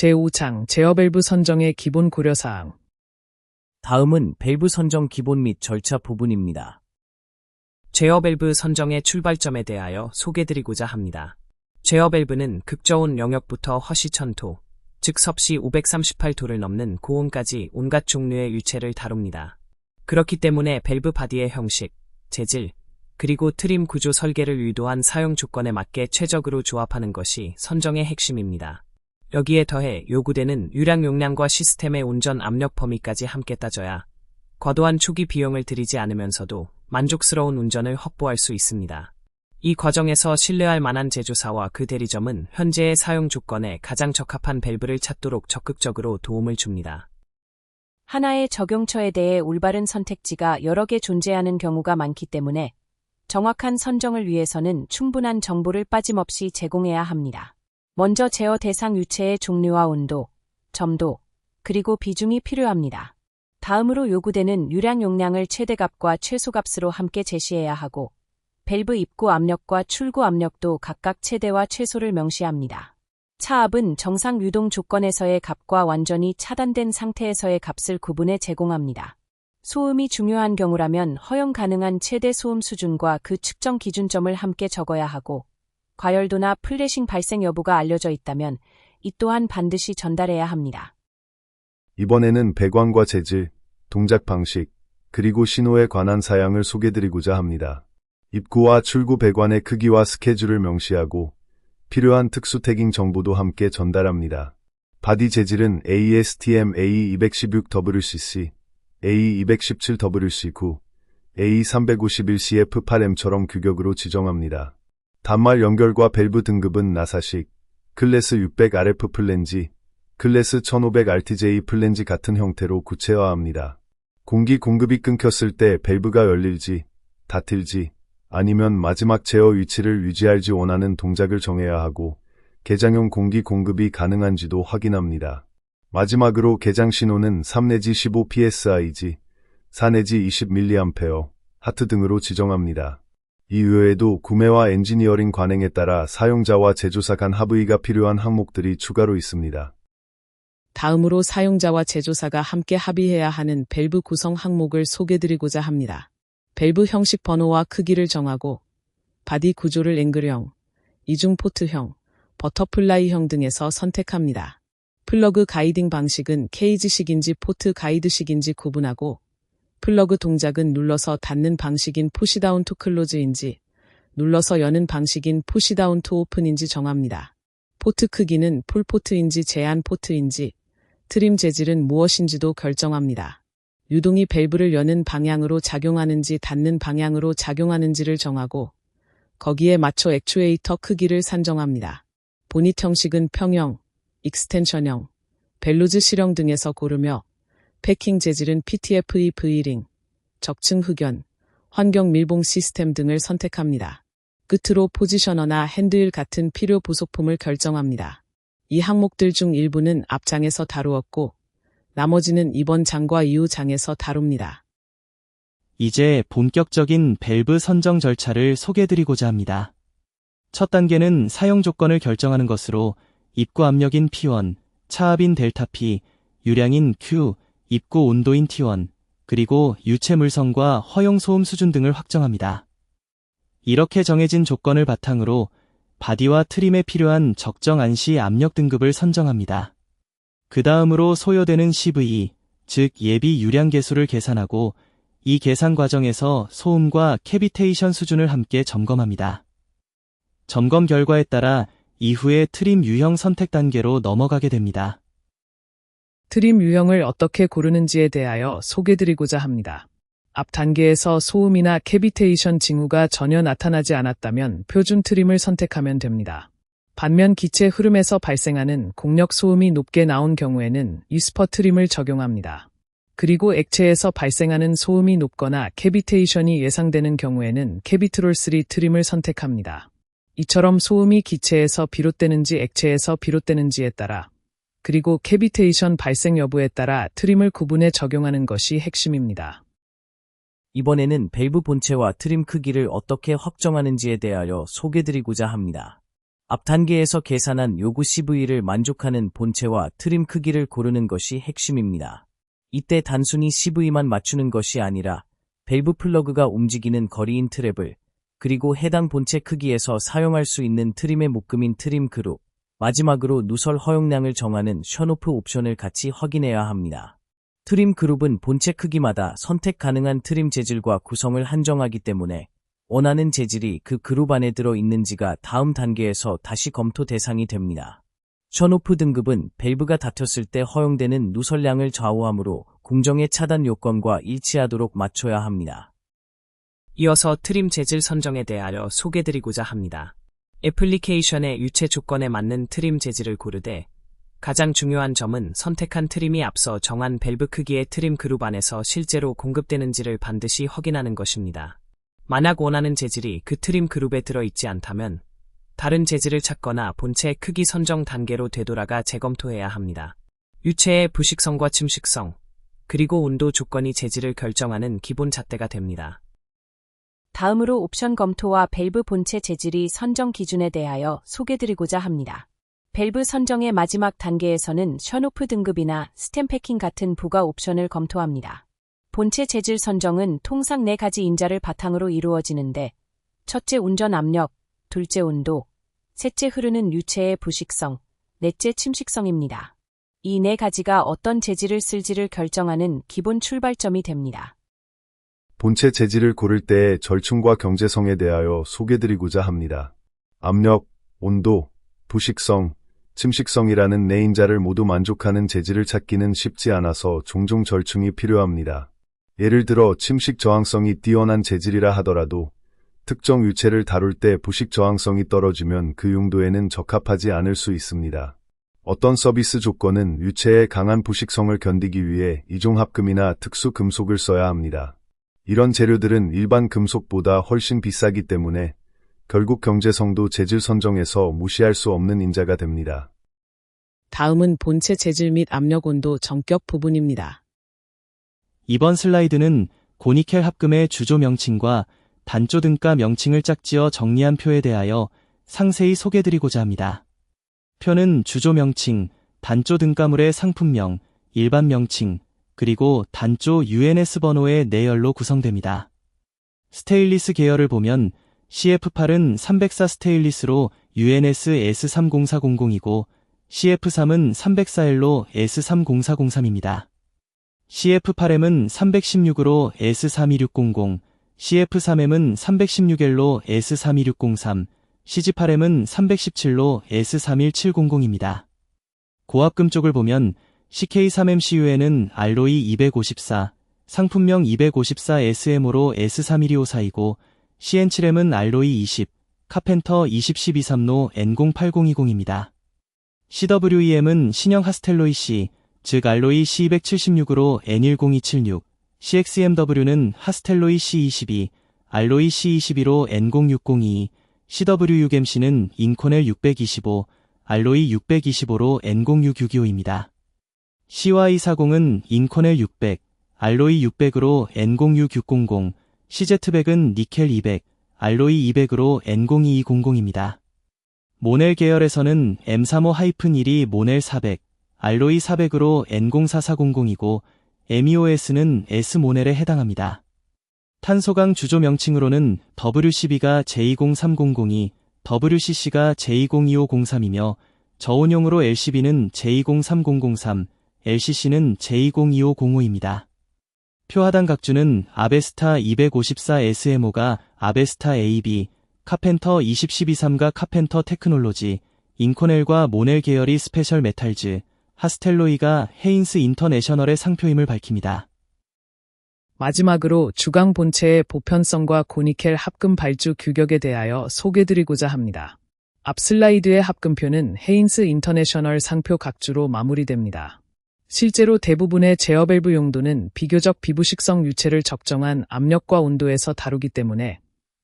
제5장 제어 밸브 선정의 기본 고려사항. 다음은 밸브 선정 기본 및 절차 부분입니다. 제어 밸브 선정의 출발점에 대하여 소개드리고자 합니다. 제어 밸브는 극저온 영역부터 허시천토, 즉 섭씨 538도를 넘는 고온까지 온갖 종류의 유체를 다룹니다. 그렇기 때문에 밸브 바디의 형식, 재질, 그리고 트림 구조 설계를 의도한 사용 조건에 맞게 최적으로 조합하는 것이 선정의 핵심입니다. 여기에 더해 요구되는 유량 용량과 시스템의 온전 압력 범위까지 함께 따져야 과도한 초기 비용을 들이지 않으면서도 만족스러운 운전을 확보할 수 있습니다. 이 과정에서 신뢰할 만한 제조사와 그 대리점은 현재의 사용 조건에 가장 적합한 밸브를 찾도록 적극적으로 도움을 줍니다. 하나의 적용처에 대해 올바른 선택지가 여러 개 존재하는 경우가 많기 때문에 정확한 선정을 위해서는 충분한 정보를 빠짐없이 제공해야 합니다. 먼저 제어 대상 유체의 종류와 온도, 점도, 그리고 비중이 필요합니다. 다음으로 요구되는 유량 용량을 최대값과 최소값으로 함께 제시해야 하고, 밸브 입구 압력과 출구 압력도 각각 최대와 최소를 명시합니다. 차압은 정상 유동 조건에서의 값과 완전히 차단된 상태에서의 값을 구분해 제공합니다. 소음이 중요한 경우라면 허용 가능한 최대 소음 수준과 그 측정 기준점을 함께 적어야 하고, 과열도나 플래싱 발생 여부가 알려져 있다면 이 또한 반드시 전달해야 합니다. 이번에는 배관과 재질, 동작 방식, 그리고 신호에 관한 사양을 소개드리고자 합니다. 입구와 출구 배관의 크기와 스케줄을 명시하고 필요한 특수 태깅 정보도 함께 전달합니다. 바디 재질은 ASTM A216WCC, A217WC9, A351CF8M처럼 규격으로 지정합니다. 단말 연결과 밸브 등급은 나사식, 클래스 600RF 플랜지, 클래스 1500RTJ 플랜지 같은 형태로 구체화합니다. 공기 공급이 끊겼을 때 밸브가 열릴지, 닫힐지, 아니면 마지막 제어 위치를 유지할지 원하는 동작을 정해야 하고, 개장용 공기 공급이 가능한지도 확인합니다. 마지막으로 개장 신호는 3 내지 15 psig, 4 내지 20mA, 하트 등으로 지정합니다. 이 외에도 구매와 엔지니어링 관행에 따라 사용자와 제조사 간 합의가 필요한 항목들이 추가로 있습니다. 다음으로 사용자와 제조사가 함께 합의해야 하는 밸브 구성 항목을 소개드리고자 합니다. 밸브 형식 번호와 크기를 정하고, 바디 구조를 앵글형, 이중 포트형, 버터플라이형 등에서 선택합니다. 플러그 가이딩 방식은 케이지식인지 포트 가이드식인지 구분하고, 플러그 동작은 눌러서 닫는 방식인 푸시다운 투 클로즈인지, 눌러서 여는 방식인 푸시다운 투 오픈인지 정합니다. 포트 크기는 풀포트인지 제한 포트인지, 트림 재질은 무엇인지도 결정합니다. 유동이 밸브를 여는 방향으로 작용하는지 닫는 방향으로 작용하는지를 정하고, 거기에 맞춰 액추에이터 크기를 산정합니다. 보닛 형식은 평형, 익스텐션형, 벨루즈 실형 등에서 고르며, 패킹 재질은 PTFE V링, 적층 흑연, 환경 밀봉 시스템 등을 선택합니다. 끝으로 포지셔너나 핸드윌 같은 필요 부속품을 결정합니다. 이 항목들 중 일부는 앞장에서 다루었고, 나머지는 이번 장과 이후 장에서 다룹니다. 이제 본격적인 밸브 선정 절차를 소개드리고자 합니다. 첫 단계는 사용 조건을 결정하는 것으로 입구 압력인 P1, 차압인 델타 P, 유량인 Q, 입구 온도인 T1, 그리고 유체 물성과 허용 소음 수준 등을 확정합니다. 이렇게 정해진 조건을 바탕으로 바디와 트림에 필요한 적정 안시 압력 등급을 선정합니다. 그 다음으로 소요되는 CV, 즉 예비 유량 계수를 계산하고 이 계산 과정에서 소음과 캐비테이션 수준을 함께 점검합니다. 점검 결과에 따라 이후에 트림 유형 선택 단계로 넘어가게 됩니다. 트림 유형을 어떻게 고르는지에 대하여 소개드리고자 합니다. 앞 단계에서 소음이나 캐비테이션 징후가 전혀 나타나지 않았다면 표준 트림을 선택하면 됩니다. 반면 기체 흐름에서 발생하는 공력 소음이 높게 나온 경우에는 위스퍼 트림을 적용합니다. 그리고 액체에서 발생하는 소음이 높거나 캐비테이션이 예상되는 경우에는 캐비트롤 3 트림을 선택합니다. 이처럼 소음이 기체에서 비롯되는지 액체에서 비롯되는지에 따라, 그리고 캐비테이션 발생 여부에 따라 트림을 구분해 적용하는 것이 핵심입니다. 이번에는 밸브 본체와 트림 크기를 어떻게 확정하는지에 대하여 소개드리고자 합니다. 앞 단계에서 계산한 요구 CV를 만족하는 본체와 트림 크기를 고르는 것이 핵심입니다. 이때 단순히 CV만 맞추는 것이 아니라 밸브 플러그가 움직이는 거리인 트래블, 그리고 해당 본체 크기에서 사용할 수 있는 트림의 묶음인 트림 그룹, 마지막으로 누설 허용량을 정하는 션오프 옵션을 같이 확인해야 합니다. 트림 그룹은 본체 크기마다 선택 가능한 트림 재질과 구성을 한정하기 때문에 원하는 재질이 그 그룹 안에 들어 있는지가 다음 단계에서 다시 검토 대상이 됩니다. 션오프 등급은 밸브가 닫혔을 때 허용되는 누설량을 좌우하므로 공정의 차단 요건과 일치하도록 맞춰야 합니다. 이어서 트림 재질 선정에 대하여 소개드리고자 합니다. 애플리케이션의 유체 조건에 맞는 트림 재질을 고르되 가장 중요한 점은 선택한 트림이 앞서 정한 밸브 크기의 트림 그룹 안에서 실제로 공급되는지를 반드시 확인하는 것입니다. 만약 원하는 재질이 그 트림 그룹에 들어있지 않다면 다른 재질을 찾거나 본체 크기 선정 단계로 되돌아가 재검토해야 합니다. 유체의 부식성과 침식성, 그리고 온도 조건이 재질을 결정하는 기본 잣대가 됩니다. 다음으로 옵션 검토와 밸브 본체 재질이 선정 기준에 대하여 소개드리고자 합니다. 밸브 선정의 마지막 단계에서는 션오프 등급이나 스템 패킹 같은 부가 옵션을 검토합니다. 본체 재질 선정은 통상 4가지 인자를 바탕으로 이루어지는데, 첫째 운전 압력, 둘째 온도, 셋째 흐르는 유체의 부식성, 넷째 침식성입니다. 이 4가지가 어떤 재질을 쓸지를 결정하는 기본 출발점이 됩니다. 본체 재질을 고를 때의 절충과 경제성에 대하여 소개드리고자 합니다. 압력, 온도, 부식성, 침식성이라는 4인자를 모두 만족하는 재질을 찾기는 쉽지 않아서 종종 절충이 필요합니다. 예를 들어 침식 저항성이 뛰어난 재질이라 하더라도 특정 유체를 다룰 때 부식 저항성이 떨어지면 그 용도에는 적합하지 않을 수 있습니다. 어떤 서비스 조건은 유체의 강한 부식성을 견디기 위해 이종합금이나 특수 금속을 써야 합니다. 이런 재료들은 일반 금속보다 훨씬 비싸기 때문에 결국 경제성도 재질 선정에서 무시할 수 없는 인자가 됩니다. 다음은 본체 재질 및 압력 온도 정격 부분입니다. 이번 슬라이드는 고니켈 합금의 주조 명칭과 단조 등가 명칭을 짝지어 정리한 표에 대하여 상세히 소개드리고자 합니다. 표는 주조 명칭, 단조 등가물의 상품명, 일반 명칭, 그리고 단조 UNS 번호의 4열로 구성됩니다. 스테인리스 계열을 보면 CF8은 304 스테인리스로 UNS S30400이고 CF3은 304L로 S30403입니다. CF8M은 316으로 S32600, CF3M은 316L로 S32603, CG8M은 317로 S31700입니다. 고압금 쪽을 보면 CK3MCU에는 알로이 254, 상품명 254 SM으로 S31254이고 CN7M은 알로이 20, 카펜터 2012-3로 N08020입니다. CWEM은 신형 하스텔로이 C, 즉 알로이 C276으로 N10276, CXMW는 하스텔로이 C22, 알로이 C22로 N0602, CW6MC는 인코넬 625, 알로이 625로 N0665입니다. CY40은 인코넬 600, 알로이 600으로 N06600, CZ100은 니켈 200, 알로이 200으로 N02200입니다. 모넬 계열에서는 M35-1이 모넬 400, 알로이 400으로 N04400이고 MEOS는 S모넬에 해당합니다. 탄소강 주조 명칭으로는 WCB가 J20300이, WCC가 J2025003이며 저온용으로 LCB는 J2030003, LCC는 J2025005입니다. 표 하단 각주는 아베스타 254 SMO가 아베스타 AB, 카펜터 2012-3가 카펜터 테크놀로지, 인코넬과 모넬 계열이 스페셜 메탈즈, 하스텔로이가 헤인스 인터내셔널의 상표임을 밝힙니다. 마지막으로 주강 본체의 보편성과 고니켈 합금 발주 규격에 대하여 소개드리고자 합니다. 앞 슬라이드의 합금표는 헤인스 인터내셔널 상표 각주로 마무리됩니다. 실제로 대부분의 제어 밸브 용도는 비교적 비부식성 유체를 적정한 압력과 온도에서 다루기 때문에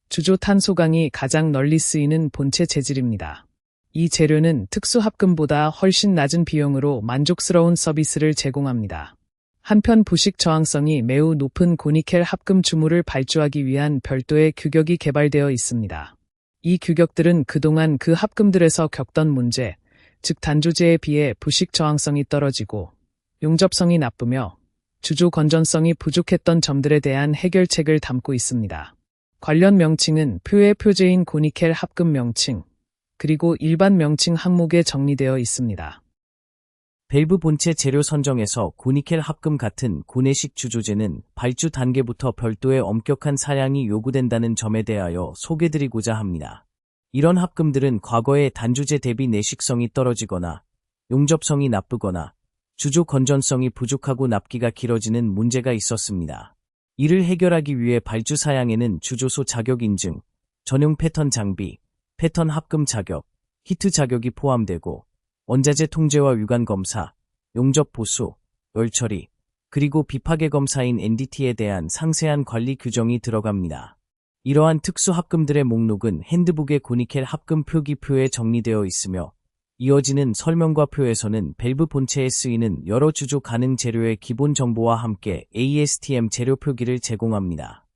주조 탄소강이 가장 널리 쓰이는 본체 재질입니다. 이 재료는 특수 합금보다 훨씬 낮은 비용으로 만족스러운 서비스를 제공합니다. 한편 부식 저항성이 매우 높은 고니켈 합금 주물을 발주하기 위한 별도의 규격이 개발되어 있습니다. 이 규격들은 그동안 그 합금들에서 겪던 문제, 즉 단조제에 비해 부식 저항성이 떨어지고 용접성이 나쁘며 주조 건전성이 부족했던 점들에 대한 해결책을 담고 있습니다. 관련 명칭은 표의 표제인 고니켈 합금 명칭, 그리고 일반 명칭 항목에 정리되어 있습니다. 밸브 본체 재료 선정에서 고니켈 합금 같은 고내식 주조제는 발주 단계부터 별도의 엄격한 사양이 요구된다는 점에 대하여 소개드리고자 합니다. 이런 합금들은 과거에 단조제 대비 내식성이 떨어지거나 용접성이 나쁘거나 주조 건전성이 부족하고 납기가 길어지는 문제가 있었습니다. 이를 해결하기 위해 발주 사양에는 주조소 자격 인증, 전용 패턴 장비, 패턴 합금 자격, 히트 자격이 포함되고 원자재 통제와 유관 검사, 용접 보수, 열 처리, 그리고 비파괴 검사인 NDT에 대한 상세한 관리 규정이 들어갑니다. 이러한 특수 합금들의 목록은 핸드북의 고니켈 합금 표기표에 정리되어 있으며 이어지는 설명과 표에서는 밸브 본체에 쓰이는 여러 주조 가능 재료의 기본 정보와 함께 ASTM 재료 표기를 제공합니다.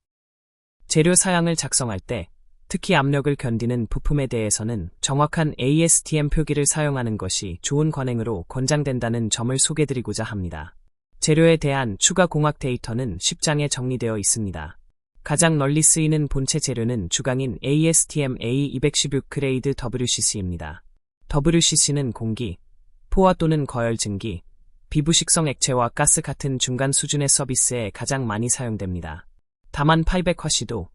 재료 사양을 작성할 때 특히 압력을 견디는 부품에 대해서는 정확한 ASTM 표기를 사용하는 것이 좋은 관행으로 권장된다는 점을 소개드리고자 합니다. 재료에 대한 추가 공학 데이터는 10장에 정리되어 있습니다. 가장 널리 쓰이는 본체 재료는 주강인 ASTM A216 그레이드 WCC입니다. WCC는 공기, 포화 또는 거열 증기, 비부식성 액체와 가스 같은 중간 수준의 서비스에 가장 많이 사용됩니다. 다만 800화씨도,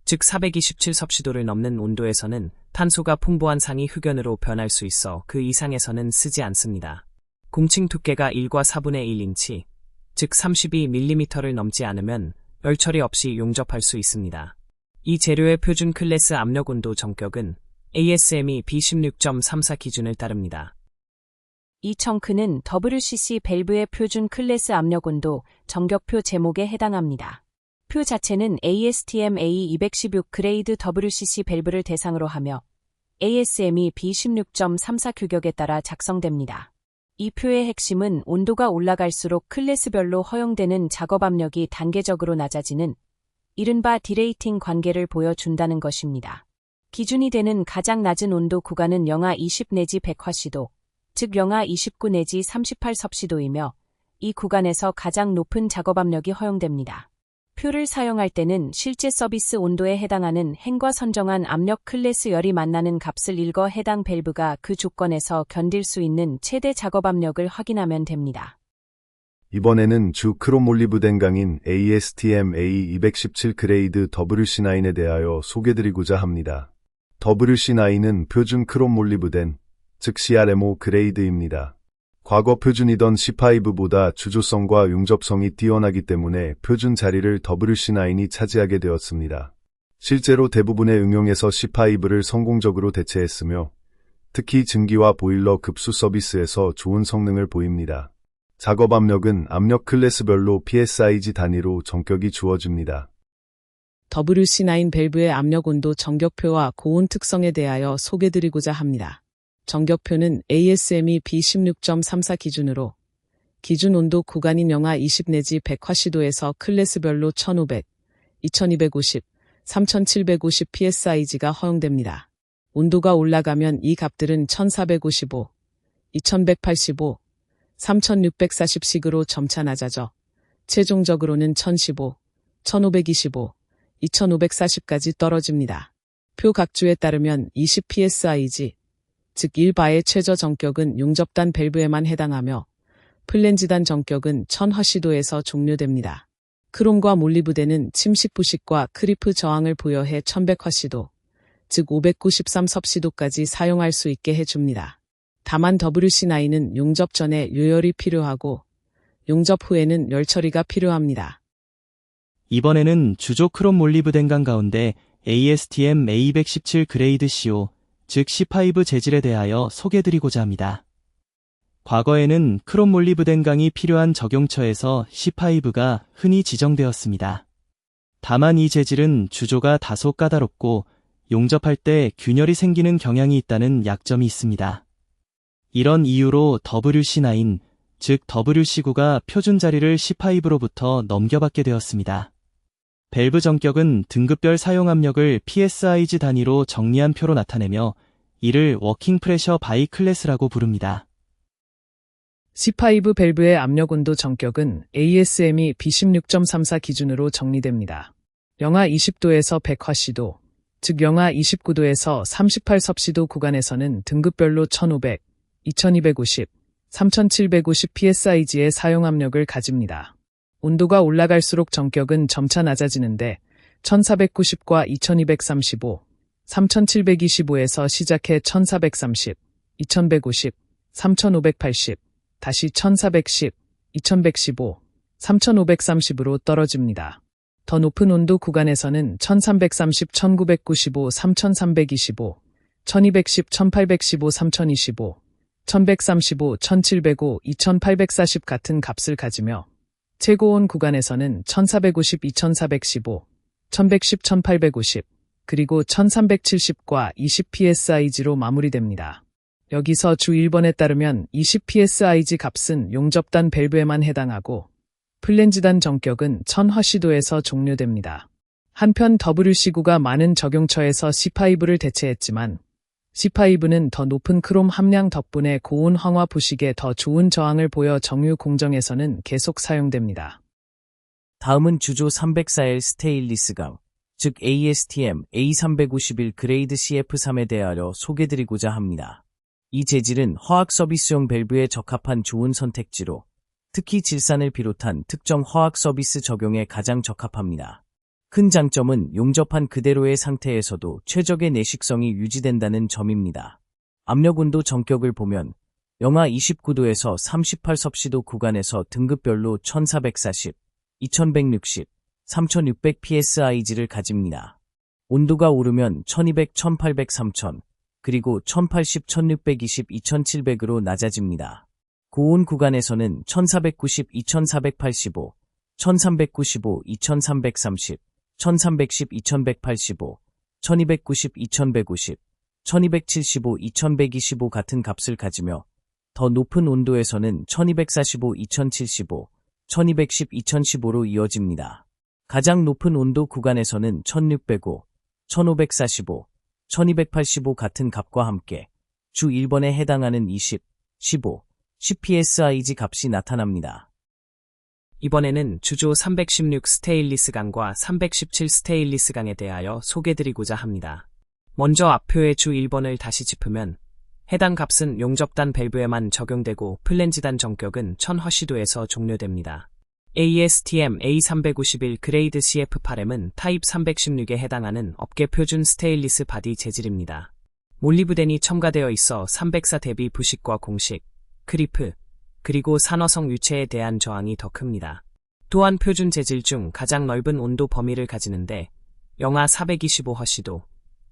즉 427섭씨도를 넘는 온도에서는 탄소가 풍부한 상이 흑연으로 변할 수 있어 그 이상에서는 쓰지 않습니다. 공칭 두께가 1과 4분의 1인치, 즉 32mm를 넘지 않으면 열 처리 없이 용접할 수 있습니다. 이 재료의 표준 클래스 압력 온도 정격은 ASME B16.34 기준을 따릅니다. 이 청크는 WCC 밸브의 표준 클래스 압력 온도 정격표 제목에 해당합니다. 표 자체는 ASTM A216 그레이드 WCC 밸브를 대상으로 하며 ASME B16.34 규격에 따라 작성됩니다. 이 표의 핵심은 온도가 올라갈수록 클래스별로 허용되는 작업 압력이 단계적으로 낮아지는 이른바 디레이팅 관계를 보여준다는 것입니다. 기준이 되는 가장 낮은 온도 구간은 영하 20 내지 100화씨도, 즉 영하 29 내지 38섭씨도이며 이 구간에서 가장 높은 작업 압력이 허용됩니다. 표를 사용할 때는 실제 서비스 온도에 해당하는 행과 선정한 압력 클래스 열이 만나는 값을 읽어 해당 밸브가 그 조건에서 견딜 수 있는 최대 작업 압력을 확인하면 됩니다. 이번에는 주 크롬올리브덴강인 ASTM A217 그레이드 WC9에 대하여 소개드리고자 합니다. WC9은 표준 크롬올리브덴, 즉 CRMO 그레이드입니다. 과거 표준이던 C5보다 주조성과 용접성이 뛰어나기 때문에 표준 자리를 WC9이 차지하게 되었습니다. 실제로 대부분의 응용에서 C5를 성공적으로 대체했으며 특히 증기와 보일러 급수 서비스에서 좋은 성능을 보입니다. 작업 압력은 압력 클래스별로 PSIG 단위로 정격이 주어집니다. WC9 밸브의 압력 온도 정격표와 고온 특성에 대하여 소개드리고자 합니다. 정격표는 ASME B16.34 기준으로 기준 온도 구간인 영하 20 내지 100화씨도에서 클래스별로 1500, 2250, 3750 PSIG가 허용됩니다. 온도가 올라가면 이 값들은 1455, 2185, 3640씩으로 점차 낮아져 최종적으로는 1015, 1525, 2540까지 떨어집니다. 표 각주에 따르면 20 PSIG, 즉 1바의 최저 정격은 용접단 밸브에만 해당하며 플랜지단 정격은 1000화씨도에서 종료됩니다. 크롬과 몰리브덴은 침식 부식과 크리프 저항을 부여해 1100화씨도, 즉 593섭씨도까지 사용할 수 있게 해줍니다. 다만 WC9은 용접 전에 요열이 필요하고 용접 후에는 열 처리가 필요합니다. 이번에는 주조 크롬 몰리브덴강 가운데 ASTM A217 그레이드 CO, 즉 C5 재질에 대하여 소개드리고자 합니다. 과거에는 크롬 몰리브덴강이 필요한 적용처에서 C5가 흔히 지정되었습니다. 다만 이 재질은 주조가 다소 까다롭고 용접할 때 균열이 생기는 경향이 있다는 약점이 있습니다. 이런 이유로 WC9, 즉 WC9가 표준 자리를 C5로부터 넘겨받게 되었습니다. 밸브 정격은 등급별 사용 압력을 PSIG 단위로 정리한 표로 나타내며 이를 워킹 프레셔 바이 클래스라고 부릅니다. C5 밸브의 압력 온도 정격은 ASME B16.34 기준으로 정리됩니다. 영하 20도에서 100화씨도, 즉 영하 29도에서 38섭씨도 구간에서는 등급별로 1500, 2250, 3750 PSIG의 사용 압력을 가집니다. 온도가 올라갈수록 정격은 점차 낮아지는데 1490과 2235, 3725에서 시작해 1430, 2150, 3580, 다시 1410, 2115, 3530으로 떨어집니다. 더 높은 온도 구간에서는 1330, 1995, 3325, 1210, 1815, 3025, 1135, 1705, 2840 같은 값을 가지며 최고온 구간에서는 1450, 2415, 1110, 1850, 그리고 1370과 20 PSIG로 마무리됩니다. 여기서 주 1번에 따르면 20 PSIG 값은 용접단 밸브에만 해당하고 플랜지단 정격은 1000화씨도에서 종료됩니다. 한편 WC9가 많은 적용처에서 C5를 대체했지만 C5는 더 높은 크롬 함량 덕분에 고온 황화 부식에 더 좋은 저항을 보여 정유 공정에서는 계속 사용됩니다. 다음은 주조 304L 스테인리스강, 즉 ASTM A351 그레이드 CF3에 대하여 소개드리고자 합니다. 이 재질은 화학 서비스용 밸브에 적합한 좋은 선택지로 특히 질산을 비롯한 특정 화학 서비스 적용에 가장 적합합니다. 큰 장점은 용접한 그대로의 상태에서도 최적의 내식성이 유지된다는 점입니다. 압력온도 정격을 보면 영하 29도에서 38섭씨도 구간에서 등급별로 1440, 2160, 3600 PSIG를 가집니다. 온도가 오르면 1200, 1800, 3000, 그리고 1080, 1620, 2700으로 낮아집니다. 고온 구간에서는 1490, 2485, 1395, 2330, 1310, 2185, 1290, 2150, 1275, 2125 같은 값을 가지며 더 높은 온도에서는 1245, 2075, 1210, 2015로 이어집니다. 가장 높은 온도 구간에서는 1605, 1545, 1285 같은 값과 함께 주 1번에 해당하는 20, 15, 10 PSIG 값이 나타납니다. 이번에는 주조 316 스테인리스강과 317 스테인리스강에 대하여 소개드리고자 합니다. 먼저 앞표의 주 1번을 다시 짚으면 해당 값은 용접단 밸브에만 적용되고 플랜지단 정격은 1000화씨도에서 종료됩니다. ASTM A351 그레이드 CF8M은 타입 316에 해당하는 업계 표준 스테인리스 바디 재질입니다. 몰리브덴이 첨가되어 있어 304 대비 부식과 공식, 크리프, 그리고 산화성 유체에 대한 저항이 더 큽니다. 또한 표준 재질 중 가장 넓은 온도 범위를 가지는데 영하 425화씨도,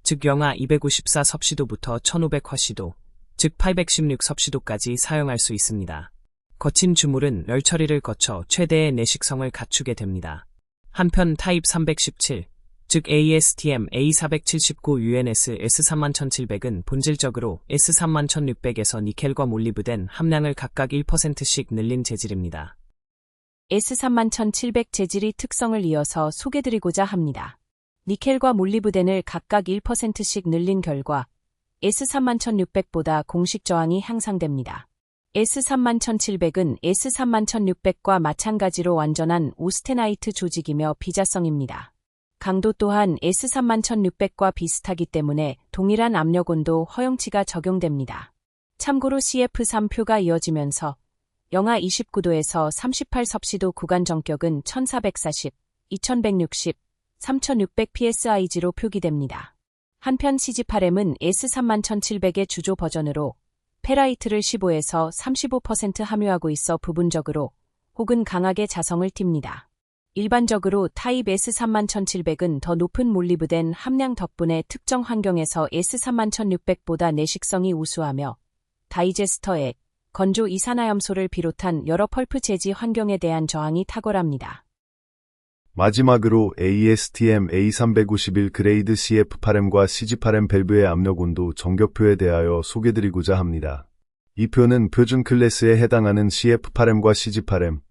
즉 영하 254섭씨도부터 1500화씨도, 즉 816섭씨도까지 사용할 수 있습니다. 거친 주물은 열 처리를 거쳐 최대의 내식성을 갖추게 됩니다. 한편 타입 317, 즉 ASTM A479UNS S31700은 본질적으로 S31600에서 니켈과 몰리브덴 함량을 각각 1%씩 늘린 재질입니다. S31700 재질이 특성을 이어서 소개드리고자 합니다. 니켈과 몰리브덴을 각각 1%씩 늘린 결과 S31600보다 공식 저항이 향상됩니다. S31700은 S31600과 마찬가지로 완전한 오스테나이트 조직이며 비자성입니다. 강도 또한 S31600과 비슷하기 때문에 동일한 압력온도 허용치가 적용됩니다. 참고로 CF3표가 이어지면서 영하 29도에서 38섭씨도 구간 정격은 1440, 2160, 3600 PSIG로 표기됩니다. 한편 CG8M은 S31700의 주조 버전으로 페라이트를 15에서 35% 함유하고 있어 부분적으로 혹은 강하게 자성을 띱니다. 일반적으로 타입 S31700은 더 높은 몰리브덴 함량 덕분에 특정 환경에서 S31600보다 내식성이 우수하며 다이제스터액, 건조 이산화염소를 비롯한 여러 펄프 재지 환경에 대한 저항이 탁월합니다. 마지막으로 ASTM A351 그레이드 CF8M과 CG8M 밸브의 압력온도 정격표에 대하여 소개드리고자 합니다. 이 표는 표준 클래스에 해당하는 CF8M과 CG8M,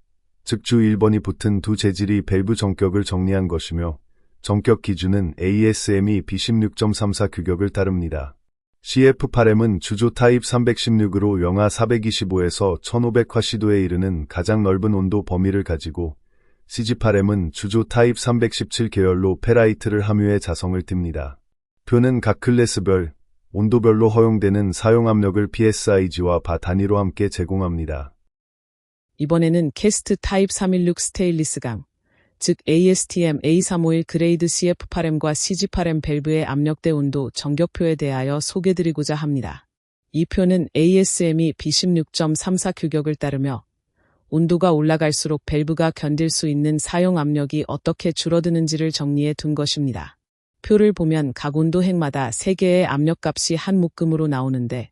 즉 주 1번이 붙은 두 재질이 밸브 정격을 정리한 것이며 정격 기준은 ASME B16.34 규격을 따릅니다. CF8M은 주조 타입 316으로 영하 425에서 1500화씨도에 이르는 가장 넓은 온도 범위를 가지고 CG8M은 주조 타입 317 계열로 페라이트를 함유해 자성을 띱니다. 표는 각 클래스별, 온도별로 허용되는 사용 압력을 PSIG와 바 단위로 함께 제공합니다. 이번에는 캐스트 타입 316 스테인리스 강, 즉 ASTM A351 그레이드 CF8M과 CG8M 밸브의 압력대 온도 정격표에 대하여 소개드리고자 합니다. 이 표는 ASME B16.34 규격을 따르며 온도가 올라갈수록 밸브가 견딜 수 있는 사용 압력이 어떻게 줄어드는지를 정리해 둔 것입니다. 표를 보면 각 온도 핵마다 3개의 압력값이 한 묶음으로 나오는데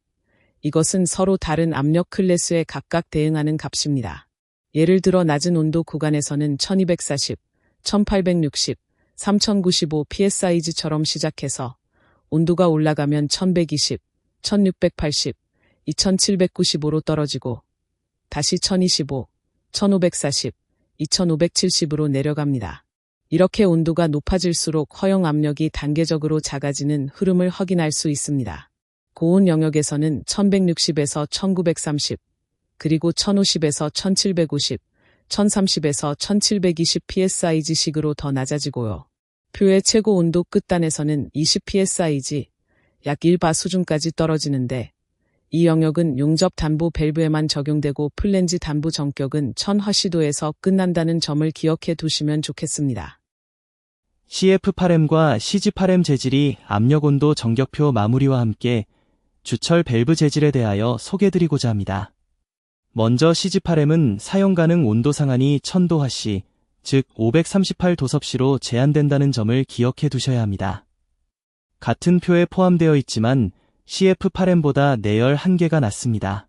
이것은 서로 다른 압력 클래스에 각각 대응하는 값입니다. 예를 들어 낮은 온도 구간에서는 1240, 1860, 3095 PSIG처럼 시작해서 온도가 올라가면 1120, 1680, 2795로 떨어지고 다시 1025, 1540, 2570으로 내려갑니다. 이렇게 온도가 높아질수록 허용 압력이 단계적으로 작아지는 흐름을 확인할 수 있습니다. 고온 영역에서는 1160에서 1930, 그리고 1050에서 1750, 1030에서 1720 PSIG식으로 더 낮아지고요. 표의 최고 온도 끝단에서는 20 PSIG, 약 1바 수준까지 떨어지는데 이 영역은 용접 단부 밸브에만 적용되고 플랜지 단부 정격은 1000화씨도에서 끝난다는 점을 기억해 두시면 좋겠습니다. CF8M과 CG8M 재질이 압력 온도 정격표 마무리와 함께 주철 밸브 재질에 대하여 소개드리고자 합니다. 먼저 CG8M은 사용 가능 온도 상한이 1000도화씨, 즉 538도섭씨로 제한된다는 점을 기억해 두셔야 합니다. 같은 표에 포함되어 있지만 CF8M보다 내열 한계가 낮습니다.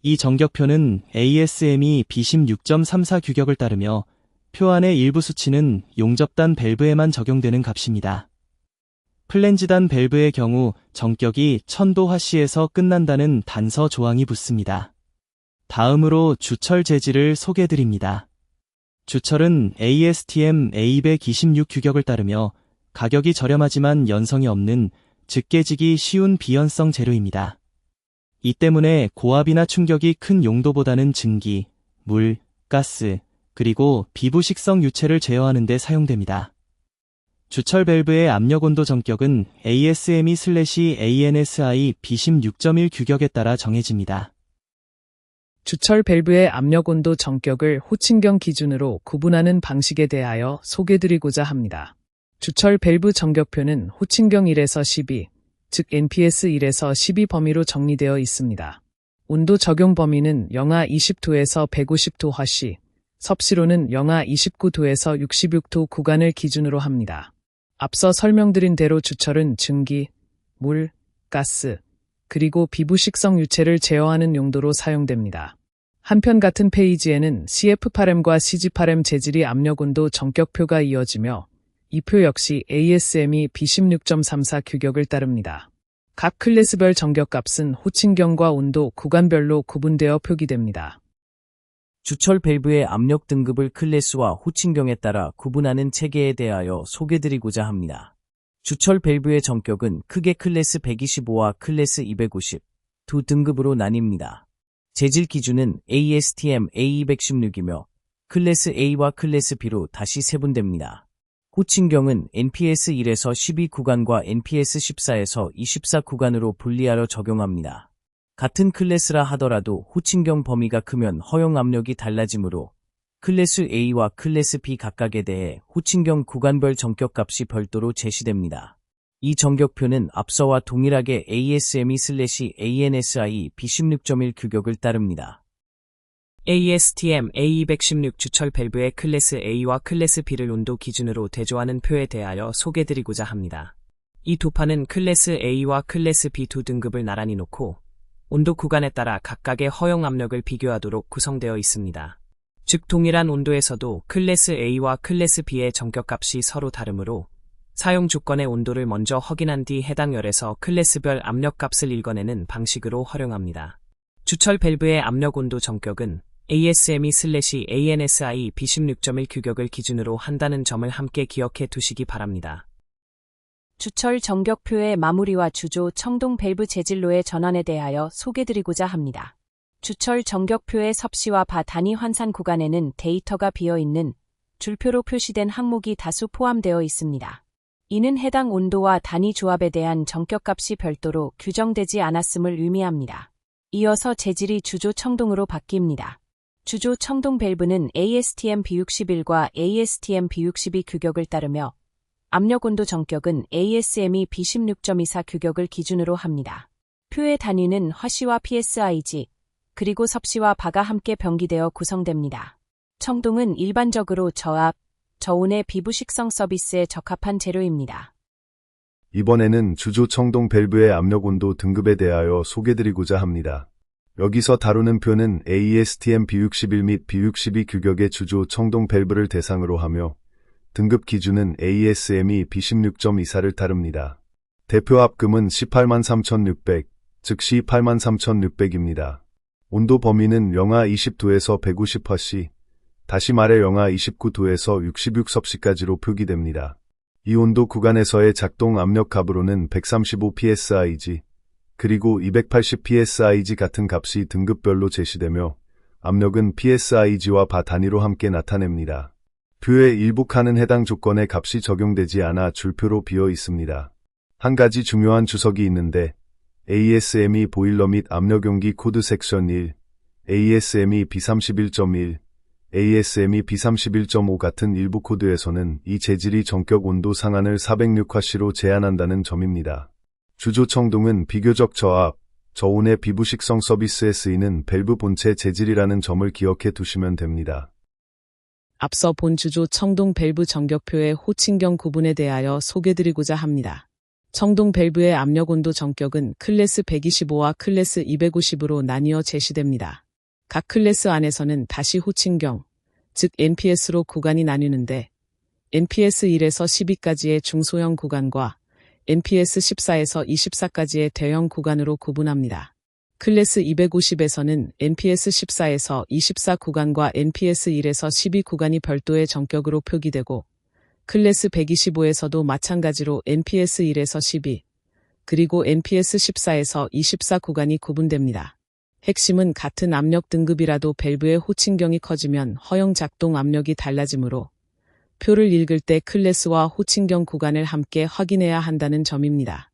이 정격표는 ASME B16.34 규격을 따르며 표 안의 일부 수치는 용접단 밸브에만 적용되는 값입니다. 플랜지단 밸브의 경우 정격이 1000도화씨에서 끝난다는 단서 조항이 붙습니다. 다음으로 주철 재질을 소개드립니다. 주철은 ASTM A226 규격을 따르며 가격이 저렴하지만 연성이 없는 즉 깨지기 쉬운 비연성 재료입니다. 이 때문에 고압이나 충격이 큰 용도보다는 증기, 물, 가스, 그리고 비부식성 유체를 제어하는 데 사용됩니다. 주철 밸브의 압력 온도 정격은 ASME/ANSI B16.1 규격에 따라 정해집니다. 주철 밸브의 압력 온도 정격을 호칭경 기준으로 구분하는 방식에 대하여 소개드리고자 합니다. 주철 밸브 정격표는 호칭경 1에서 12, 즉 NPS 1에서 12 범위로 정리되어 있습니다. 온도 적용 범위는 영하 20도에서 150도 화씨, 섭씨로는 영하 29도에서 66도 구간을 기준으로 합니다. 앞서 설명드린 대로 주철은 증기, 물, 가스, 그리고 비부식성 유체를 제어하는 용도로 사용됩니다. 한편 같은 페이지에는 CF8M과 CG8M 재질이 압력온도 정격표가 이어지며 이 표 역시 ASME B16.34 규격을 따릅니다. 각 클래스별 정격값은 호칭경과 온도, 구간별로 구분되어 표기됩니다. 주철 밸브의 압력 등급을 클래스와 호칭경에 따라 구분하는 체계에 대하여 소개드리고자 합니다. 주철 밸브의 정격은 크게 클래스 125와 클래스 250, 두 등급으로 나뉩니다. 재질 기준은 ASTM A216이며 클래스 A와 클래스 B로 다시 세분됩니다. 호칭경은 NPS 1에서 12 구간과 NPS 14에서 24 구간으로 분리하여 적용합니다. 같은 클래스라 하더라도 호칭경 범위가 크면 허용 압력이 달라지므로 클래스 A와 클래스 B 각각에 대해 호칭경 구간별 정격값이 별도로 제시됩니다. 이 정격표는 앞서와 동일하게 ASME/ANSI B16.1 규격을 따릅니다. ASTM A216 주철 밸브의 클래스 A와 클래스 B를 온도 기준으로 대조하는 표에 대하여 소개드리고자 합니다. 이 두 판은 클래스 A와 클래스 B 두 등급을 나란히 놓고 온도 구간에 따라 각각의 허용 압력을 비교하도록 구성되어 있습니다. 즉 동일한 온도에서도 클래스 A와 클래스 B의 정격값이 서로 다르므로 사용 조건의 온도를 먼저 확인한 뒤 해당 열에서 클래스별 압력값을 읽어내는 방식으로 활용합니다. 주철 밸브의 압력 온도 정격은 ASME/ANSI B16.1 규격을 기준으로 한다는 점을 함께 기억해 두시기 바랍니다. 주철 정격표의 마무리와 주조 청동 밸브 재질로의 전환에 대하여 소개드리고자 합니다. 주철 정격표의 섭씨와 바 단위 환산 구간에는 데이터가 비어있는 줄표로 표시된 항목이 다수 포함되어 있습니다. 이는 해당 온도와 단위 조합에 대한 정격값이 별도로 규정되지 않았음을 의미합니다. 이어서 재질이 주조 청동으로 바뀝니다. 주조 청동 밸브는 ASTM B61과 ASTM B62 규격을 따르며 압력 온도 정격은 ASME B16.24 규격을 기준으로 합니다. 표의 단위는 화씨와 PSIG, 그리고 섭씨와 바가 함께 병기되어 구성됩니다. 청동은 일반적으로 저압, 저온의 피부 식성 서비스에 적합한 재료입니다. 이번에는 주조 청동 밸브의 압력 온도 등급에 대하여 소개드리고자 합니다. 여기서 다루는 표는 ASTM B61 및 B62 규격의 주조 청동 밸브를 대상으로 하며 등급 기준은 ASME B16.24를 따릅니다. 대표 합금은 183,600, 즉 183,600입니다. 온도 범위는 영하 20도에서 150화씨, 다시 말해 영하 29도에서 66섭씨까지로 표기됩니다. 이 온도 구간에서의 작동 압력 값으로는 135 psig, 그리고 280 psig 같은 값이 등급별로 제시되며 압력은 psig와 바 단위로 함께 나타냅니다. 표의 일부 칸은 해당 조건의 값이 적용되지 않아 줄표로 비어 있습니다. 한 가지 중요한 주석이 있는데 ASME 보일러 및 압력용기 코드 섹션 1, ASME B31.1, ASME B31.5 같은 일부 코드에서는 이 재질이 정격 온도 상한을 406화씨로 제한한다는 점입니다. 주조 청동은 비교적 저압, 저온의 피부 식성 서비스에 쓰이는 밸브 본체 재질이라는 점을 기억해 두시면 됩니다. 앞서 본 주조 청동 밸브 정격표의 호칭경 구분에 대하여 소개드리고자 합니다. 청동 밸브의 압력 온도 정격은 클래스 125와 클래스 250으로 나뉘어 제시됩니다. 각 클래스 안에서는 다시 호칭경, 즉 NPS로 구간이 나뉘는데 NPS 1에서 12까지의 중소형 구간과 NPS 14에서 24까지의 대형 구간으로 구분합니다. 클래스 250에서는 NPS 14에서 24 구간과 NPS 1에서 12 구간이 별도의 정격으로 표기되고 클래스 125에서도 마찬가지로 NPS 1에서 12, 그리고 NPS 14에서 24 구간이 구분됩니다. 핵심은 같은 압력 등급이라도 밸브의 호칭경이 커지면 허용 작동 압력이 달라지므로 표를 읽을 때 클래스와 호칭경 구간을 함께 확인해야 한다는 점입니다.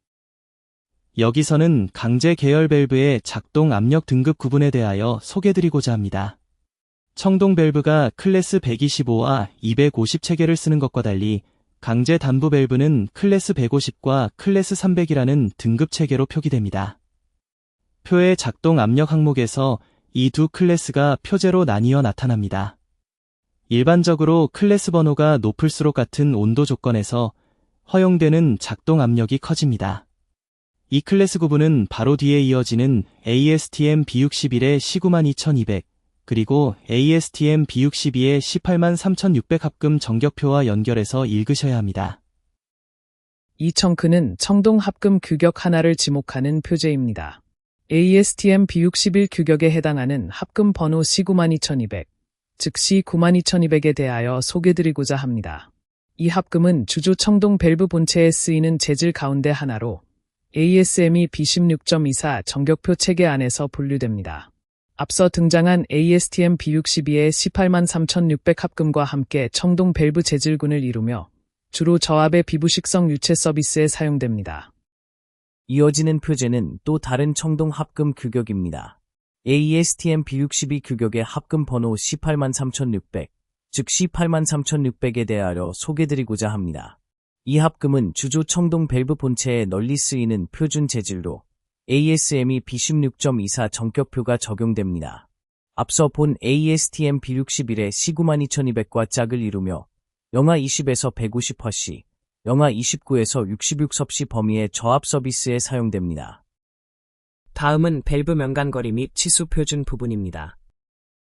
여기서는 강제 계열 밸브의 작동 압력 등급 구분에 대하여 소개드리고자 합니다. 청동 밸브가 클래스 125와 250 체계를 쓰는 것과 달리 강제 단부 밸브는 클래스 150과 클래스 300이라는 등급 체계로 표기됩니다. 표의 작동 압력 항목에서 이 두 클래스가 표제로 나뉘어 나타납니다. 일반적으로 클래스 번호가 높을수록 같은 온도 조건에서 허용되는 작동 압력이 커집니다. 이 클래스 구분은 바로 뒤에 이어지는 ASTM B61의 192,200, 그리고 ASTM B62의 183,600 합금 정격표와 연결해서 읽으셔야 합니다. 이 청크는 청동 합금 규격 하나를 지목하는 표제입니다. ASTM B61 규격에 해당하는 합금 번호 C92,200, 즉 C92,200에 대하여 소개드리고자 합니다. 이 합금은 주조 청동 밸브 본체에 쓰이는 재질 가운데 하나로 ASME B16.24 정격표 체계 안에서 분류됩니다. 앞서 등장한 ASTM B62의 183,600 합금과 함께 청동 밸브 재질군을 이루며 주로 저압의 비부식성 유체 서비스에 사용됩니다. 이어지는 표제는 또 다른 청동 합금 규격입니다. ASTM B62 규격의 합금 번호 C83,600, 즉 C83,600에 대하여 소개드리고자 합니다. 이 합금은 주조 청동 밸브 본체에 널리 쓰이는 표준 재질로 ASME B16.24 정격표가 적용됩니다. 앞서 본 ASTM B61의 C92,200과 짝을 이루며 영하 20에서 150화씨, 영하 29에서 66섭씨 범위의 저압 서비스에 사용됩니다. 다음은 밸브 면간거리 및 치수 표준 부분입니다.